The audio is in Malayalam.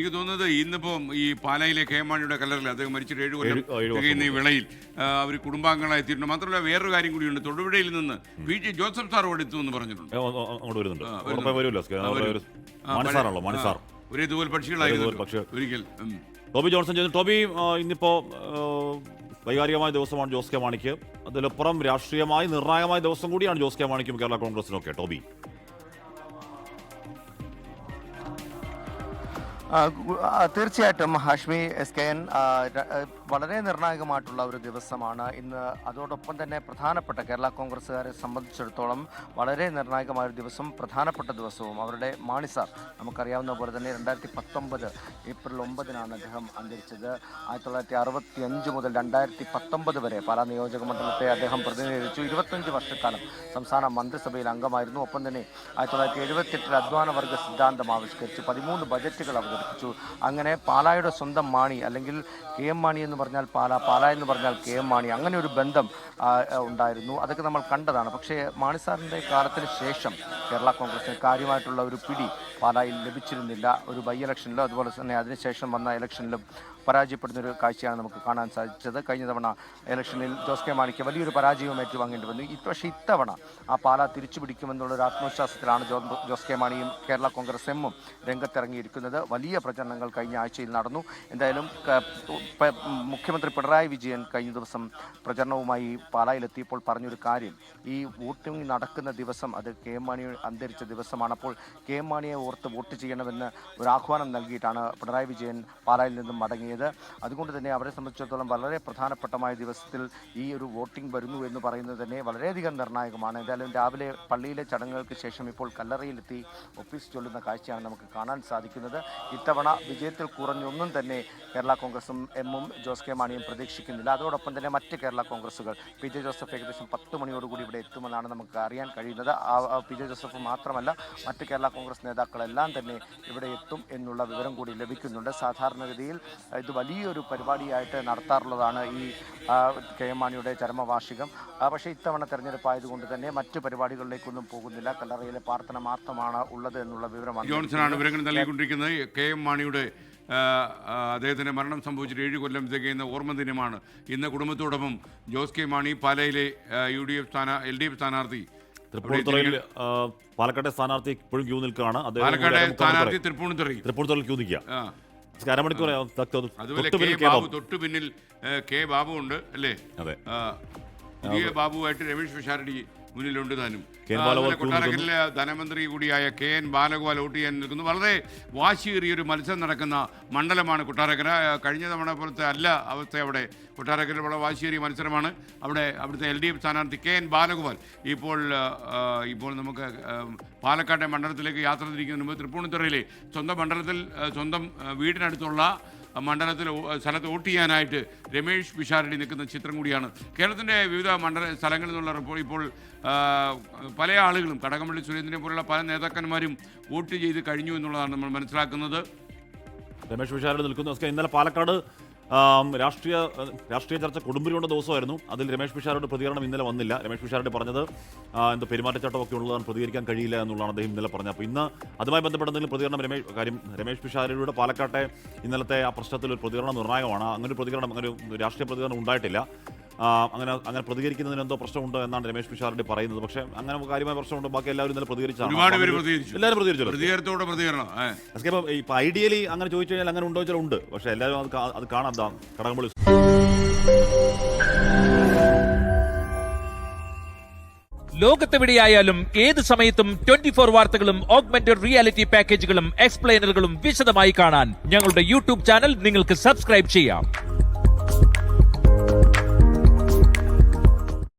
എനിക്ക് തോന്നുന്നത് ഇന്നിപ്പം ഈ പാലായിലെ കെ മാണിയുടെ കല്ലറിൽ അദ്ദേഹം മരിച്ചിട്ട് 7 കൊല്ലം തികയുന്ന ഈ വേളയിൽ അവർ കുടുംബാംഗങ്ങളായി എത്തിയിട്ടുണ്ട്. മാത്രമല്ല വേറൊരു കാര്യം കൂടിയുണ്ട്. തൊടുപുഴയിൽ നിന്ന് PG ജോസഫ് സാർ എടുത്തു എന്ന് പറഞ്ഞിട്ടുണ്ട്. ഒരേ തൂവൽ പക്ഷികളായിരുന്നു ഒരിക്കൽ. ടോബി ജോൺസൺ ചെയ്യുന്നു. ടോബി, ഇന്നിപ്പോ വൈകാരികമായ ദിവസമാണ് ജോസ് കെ മാണിക്ക്. അതിലപ്പുറം രാഷ്ട്രീയമായി നിർണായകമായ ദിവസം കൂടിയാണ് ജോസ് കെ മാണിക്കും കേരള കോൺഗ്രസിനൊക്കെ. ടോബി, തീർച്ചയായിട്ടും ഹാഷ്മി SKN വളരെ നിർണായകമായിട്ടുള്ള ഒരു ദിവസമാണ് ഇന്ന്. അതോടൊപ്പം തന്നെ പ്രധാനപ്പെട്ട കേരള കോൺഗ്രസ്സുകാരെ സംബന്ധിച്ചിടത്തോളം വളരെ നിർണായകമായ ഒരു ദിവസം, പ്രധാനപ്പെട്ട ദിവസവും അവരുടെ മാണി സാർ, നമുക്കറിയാവുന്ന പോലെ തന്നെ 2019 ഏപ്രിൽ 9 അദ്ദേഹം അന്തരിച്ചത്. 1965 മുതൽ 2019 വരെ പാലാ നിയോജക മണ്ഡലത്തെ അദ്ദേഹം പ്രതിനിധീകരിച്ചു. 25 വർഷക്കാലം സംസ്ഥാന മന്ത്രിസഭയിൽ അംഗമായിരുന്നു. ഒപ്പം തന്നെ 1978 അധ്വാന വർഗ സിദ്ധാന്തം ആവിഷ്കരിച്ചു. 13 ബജറ്റുകൾ അവതരിപ്പിച്ചു. അങ്ങനെ പാലായുടെ സ്വന്തം മാണി, അല്ലെങ്കിൽ KM മാണി എന്ന് പറഞ്ഞാൽ പാല, പാല എന്ന് പറഞ്ഞാൽ KM മാണി, അങ്ങനെ ഒരു ബന്ധം ഉണ്ടായിരുന്നു. അതൊക്കെ നമ്മൾ കണ്ടതാണ്. പക്ഷേ മാണി സാറിൻ്റെ കാലത്തിന് ശേഷം കേരള കോൺഗ്രസിന് കാര്യമായിട്ടുള്ള ഒരു പിടി പാലായിൽ ലഭിച്ചിരുന്നില്ല. ഒരു ബൈ ഇലക്ഷനിലും അതുപോലെ തന്നെ അതിനുശേഷം വന്ന ഇലക്ഷനിലും പരാജയപ്പെടുന്നൊരു കാഴ്ചയാണ് നമുക്ക് കാണാൻ സാധിച്ചത്. കഴിഞ്ഞ തവണ ഇലക്ഷനിൽ ജോസ് കെ മാണിക്ക് വലിയൊരു പരാജയവും ഏറ്റുവാങ്ങേണ്ടി വന്നു. പക്ഷേ ഇത്തവണ ആ പാല തിരിച്ചു പിടിക്കുമെന്നുള്ളൊരു ആത്മവിശ്വാസത്തിലാണ് ജോസ് കെ മാണിയും കേരള കോൺഗ്രസ് എമ്മും രംഗത്തിറങ്ങിയിരിക്കുന്നത്. വലിയ പ്രചരണങ്ങൾ കഴിഞ്ഞ ആഴ്ചയിൽ നടന്നു. എന്തായാലും മുഖ്യമന്ത്രി പിണറായി വിജയൻ കഴിഞ്ഞ ദിവസം പ്രചരണവുമായി പാലായിലെത്തിയപ്പോൾ പറഞ്ഞൊരു കാര്യം, ഈ വോട്ടിംഗ് നടക്കുന്ന ദിവസം അത് KM മാണി അന്തരിച്ച ദിവസമാണ്. അപ്പോൾ KM മാണിയെ ഓർത്ത് വോട്ട് ചെയ്യണമെന്ന് ഒരു ആഹ്വാനം നൽകിയിട്ടാണ് പിണറായി വിജയൻ പാലായിൽ നിന്നും മടങ്ങിയത്. അതുകൊണ്ട് തന്നെ അവരെ സംബന്ധിച്ചിടത്തോളം വളരെ പ്രധാനപ്പെട്ടമായ ദിവസത്തിൽ ഈ ഒരു വോട്ടിംഗ് വരുന്നു എന്ന് പറയുന്നത് തന്നെ വളരെയധികം നിർണായകമാണ്. എന്തായാലും രാവിലെ പള്ളിയിലെ ചടങ്ങുകൾക്ക് ശേഷം ഇപ്പോൾ കല്ലറയിലെത്തി ഒപ്പീസ് ചൊല്ലുന്ന കാഴ്ചയാണ് നമുക്ക് കാണാൻ സാധിക്കുന്നത്. ഇത്തവണ വിജയത്തിൽ കുറഞ്ഞൊന്നും തന്നെ കേരള കോൺഗ്രസും എമ്മും ജോസ് കെ മാണിയും പ്രതീക്ഷിക്കുന്നില്ല. അതോടൊപ്പം തന്നെ മറ്റ് കേരള കോൺഗ്രസുകൾ PJ ജോസഫ് ഏകദേശം 10 മണിയോടുകൂടി ഇവിടെ എത്തുമെന്നാണ് നമുക്ക് അറിയാൻ കഴിയുന്നത്. PJ ജോസഫ് മാത്രമല്ല, മറ്റ് കേരള കോൺഗ്രസ് നേതാക്കളെല്ലാം തന്നെ ഇവിടെ എത്തും എന്നുള്ള വിവരം കൂടി ലഭിക്കുന്നുണ്ട്. സാധാരണഗതിയിൽ ഇത് വലിയൊരു പരിപാടിയായിട്ട് നടത്താറുള്ളതാണ് ഈ KM മാണിയുടെ ചരമവാർഷികം. പക്ഷേ ഇത്തവണ തെരഞ്ഞെടുപ്പായതുകൊണ്ട് തന്നെ മറ്റു പരിപാടികളിലേക്കൊന്നും പോകുന്നില്ല. കല്ലറയിലെ പ്രാർത്ഥന മാത്രമാണ് ഉള്ളത് എന്നുള്ള വിവരമാണ് ജോൺസണാണ് വിവരങ്ങൾ നൽകിക്കൊണ്ടിരിക്കുന്നത്. KM മാണിയുടെ അദ്ദേഹത്തിൻ്റെ മരണം സംഭവിച്ചിട്ട് 7 കൊല്ലം തികയുന്ന ഓർമ്മ ദിനമാണ് ഇന്ന്. കുടുംബത്തോടൊപ്പം ജോസ് കെ മാണി പാലയിലെ LDF സ്ഥാനാർത്ഥി, പാലക്കാട്ടെ സ്ഥാനാർത്ഥി ഇപ്പോഴും ക്യൂ നിൽക്കുകയാണ്. പാലക്കാട്ടെ സ്ഥാനാർത്ഥി തൃപ്പൂണിത്തുറയിൽ ക്യൂ നിൽക്കുക. അതുപോലെ തൊട്ടു പിന്നിൽ K ബാബു ഉണ്ട് അല്ലേ? അതെ, ബാബുവായിട്ട് രമേശ് പിഷാരടി മുന്നിലുണ്ട്. താനും കൊട്ടാരക്കലിലെ ധനമന്ത്രി കൂടിയായ KN ബാലഗോപാൽ വോട്ട് ചെയ്യാൻ നിൽക്കുന്നു. വളരെ വാശിയേറിയൊരു മത്സരം നടക്കുന്ന മണ്ഡലമാണ് കൊട്ടാരക്കര. കഴിഞ്ഞ തവണ പോലത്തെ അല്ല അവസ്ഥ അവിടെ. കൊട്ടാരക്കര വളരെ വാശിയേറിയ മത്സരമാണ്. അവിടുത്തെ LDF സ്ഥാനാർത്ഥി KN ബാലഗോപാൽ ഇപ്പോൾ നമുക്ക് പാലക്കാട്ടെ മണ്ഡലത്തിലേക്ക് യാത്ര തിരിക്കുന്നതിന് മുമ്പ് തൃപ്പൂണിത്തുറയിലെ സ്വന്തം മണ്ഡലത്തിൽ, സ്വന്തം വീടിനടുത്തുള്ള സ്ഥലത്ത് വോട്ട് ചെയ്യാനായിട്ട് രമേശ് പിഷാരടി നിൽക്കുന്ന ചിത്രം കൂടിയാണ്. കേരളത്തിൻ്റെ വിവിധ സ്ഥലങ്ങളിൽ നിന്നുള്ള റിപ്പോർട്ട് ഇപ്പോൾ പല ആളുകളും, കടകംപള്ളി സുരേന്ദ്രനെ പോലുള്ള പല നേതാക്കന്മാരും വോട്ട് ചെയ്ത് കഴിഞ്ഞു എന്നുള്ളതാണ് നമ്മൾ മനസ്സിലാക്കുന്നത്. രമേശ് പിഷാരടി നിൽക്കുന്നു. ഇന്നലെ പാലക്കാട് രാഷ്ട്രീയ ചർച്ച കൊടുമ്പിരിയുടെ ദിവസമായിരുന്നു. അതിൽ രമേശ് പിഷാരടി പ്രതികരണം ഇന്നലെ വന്നില്ല. രമേശ് പിഷാരടി പറഞ്ഞത് എന്തോ പെരുമാറ്റച്ചട്ടമൊക്കെ ഉള്ളതാണ്, പ്രതികരിക്കാൻ കഴിയില്ല എന്നുള്ളതാണ് അദ്ദേഹം ഇന്നലെ പറഞ്ഞത്. അപ്പോൾ ഇന്ന് അതുമായി ബന്ധപ്പെട്ട എന്തെങ്കിലും പ്രതികരണം രമേശ് പിഷാരടിയുടെ പാലക്കാട്ടെ ഇന്നലത്തെ ആ പ്രശ്നത്തിൽ ഒരു പ്രതികരണം നിർണായകമാണ്. അങ്ങനെ ഒരു രാഷ്ട്രീയ പ്രതികരണം ഉണ്ടായിട്ടില്ല. അങ്ങനെ പ്രതികരിക്കുന്നതിന് എന്തോ പ്രശ്നമുണ്ട് എന്നാണ് രമേശ് പിഷാരടി പറയുന്നത്. പക്ഷേ അങ്ങനെ കാര്യമായ പ്രശ്നമുണ്ട്. ബാക്കി എല്ലാവരും ഇന്നലെ പ്രതികരിച്ചാണ്. എല്ലാവരും പ്രതികരിച്ചല്ലോ. ഇപ്പൊ ഐഡിയലി അങ്ങനെ ചോദിച്ചു കഴിഞ്ഞാൽ അങ്ങനെ ഉണ്ടോ വെച്ചാൽ ഉണ്ട്. പക്ഷേ എല്ലാവരും അത് കാണാം. കടകംപള്ളി ലോകത്തെവിടെയായാലും ഏത് സമയത്തും 24 വാർത്തകളും ഓഗ്മെന്റഡ് റിയാലിറ്റി പാക്കേജുകളും എക്സ്പ്ലെയിനറുകളും വിശദമായി കാണാൻ ഞങ്ങളുടെ YouTube ചാനൽ നിങ്ങൾക്ക് സബ്സ്ക്രൈബ് ചെയ്യാം.